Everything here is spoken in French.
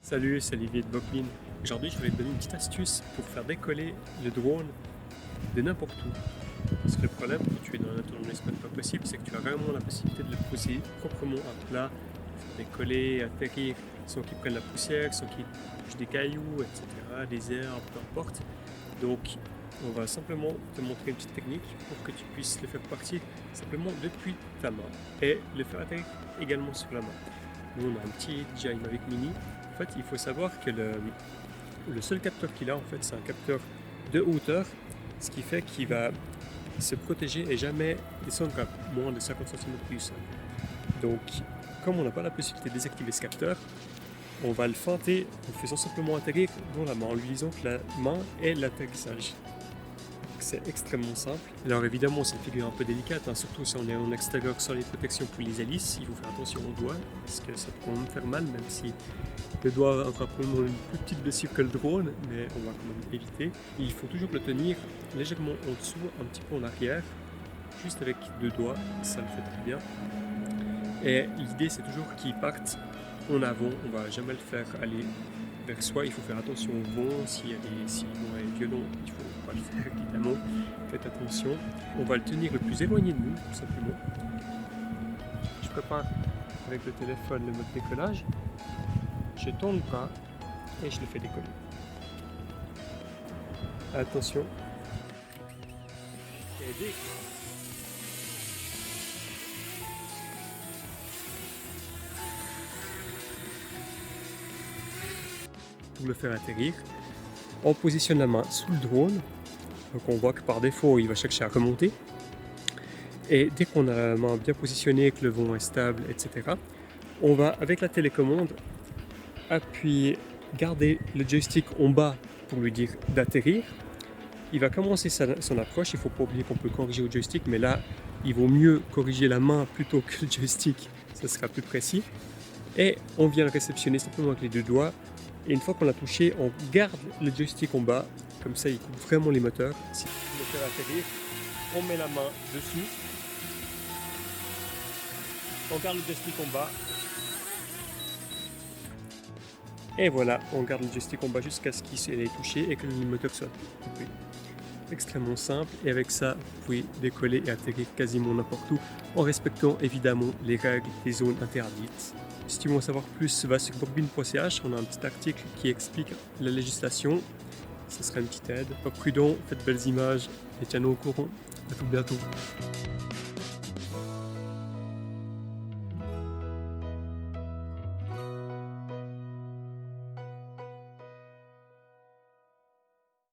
Salut, c'est Olivier de Bockmin. Aujourd'hui, je voulais te donner une petite astuce pour faire décoller le drone de n'importe où. Parce que le problème quand tu es dans un tournesol pas possible, c'est que tu as vraiment la possibilité de le poser proprement à plat, faire décoller, atterrir, sans qu'il prenne la poussière, sans qu'il touche des cailloux, etc., des herbes, peu importe. Donc, on va simplement te montrer une petite technique pour que tu puisses le faire partir simplement depuis ta main et le faire atterrir également sur la main. Nous, on a un petit DJI Mavic Mini. En fait, il faut savoir que le seul capteur qu'il a, en fait, c'est un capteur de hauteur, ce qui fait qu'il va se protéger et jamais descendre à moins de 50 cm du sol. Donc, comme on n'a pas la possibilité de désactiver ce capteur, on va le feinter en faisant simplement atterrir dans la main, en lui disant que la main est l'atterrissage. C'est extrêmement simple. Alors évidemment, c'est une figure un peu délicate, surtout si on est en extérieur sans les protections pour les hélices. Il faut faire attention aux doigts, parce que ça peut quand même faire mal, même si le doigt a encore probablement une plus petite blessure que le drone, mais on va quand même éviter. Et il faut toujours le tenir légèrement en dessous, un petit peu en arrière, juste avec deux doigts, ça le fait très bien. Et l'idée, c'est toujours qu'il parte en avant, on ne va jamais le faire aller vers soi. Il faut faire attention au vent, si le vent est violent, il ne faut pas le faire évidemment. Faites attention. On va le tenir le plus éloigné de nous, tout simplement. Je prépare avec le téléphone le mode décollage. Je tourne le bras et je le fais décoller. Attention. Et décolle. Pour le faire atterrir, on positionne la main sous le drone, donc on voit que par défaut il va chercher à remonter, et dès qu'on a la main bien positionnée, que le vent est stable, etc., on va avec la télécommande appuyer, garder le joystick en bas pour lui dire d'atterrir. Il va commencer son approche, il ne faut pas oublier qu'on peut corriger au joystick, mais là il vaut mieux corriger la main plutôt que le joystick, ça sera plus précis, et on vient le réceptionner simplement avec les deux doigts. Et une fois qu'on l'a touché, on garde le joystick en bas, comme ça il coupe vraiment les moteurs. Si on veut faire atterrir, on met la main dessus, on garde le joystick en bas, et voilà, on garde le joystick en bas jusqu'à ce qu'il ait touché et que le moteur soit coupé. Extrêmement simple, et avec ça, vous pouvez décoller et atterrir quasiment n'importe où, en respectant évidemment les règles des zones interdites. Si tu veux en savoir plus, va sur bockmin.ch, on a un petit article qui explique la législation. Ce sera une petite aide. Pas prudent, faites belles images et tiens-nous au courant. À tout bientôt.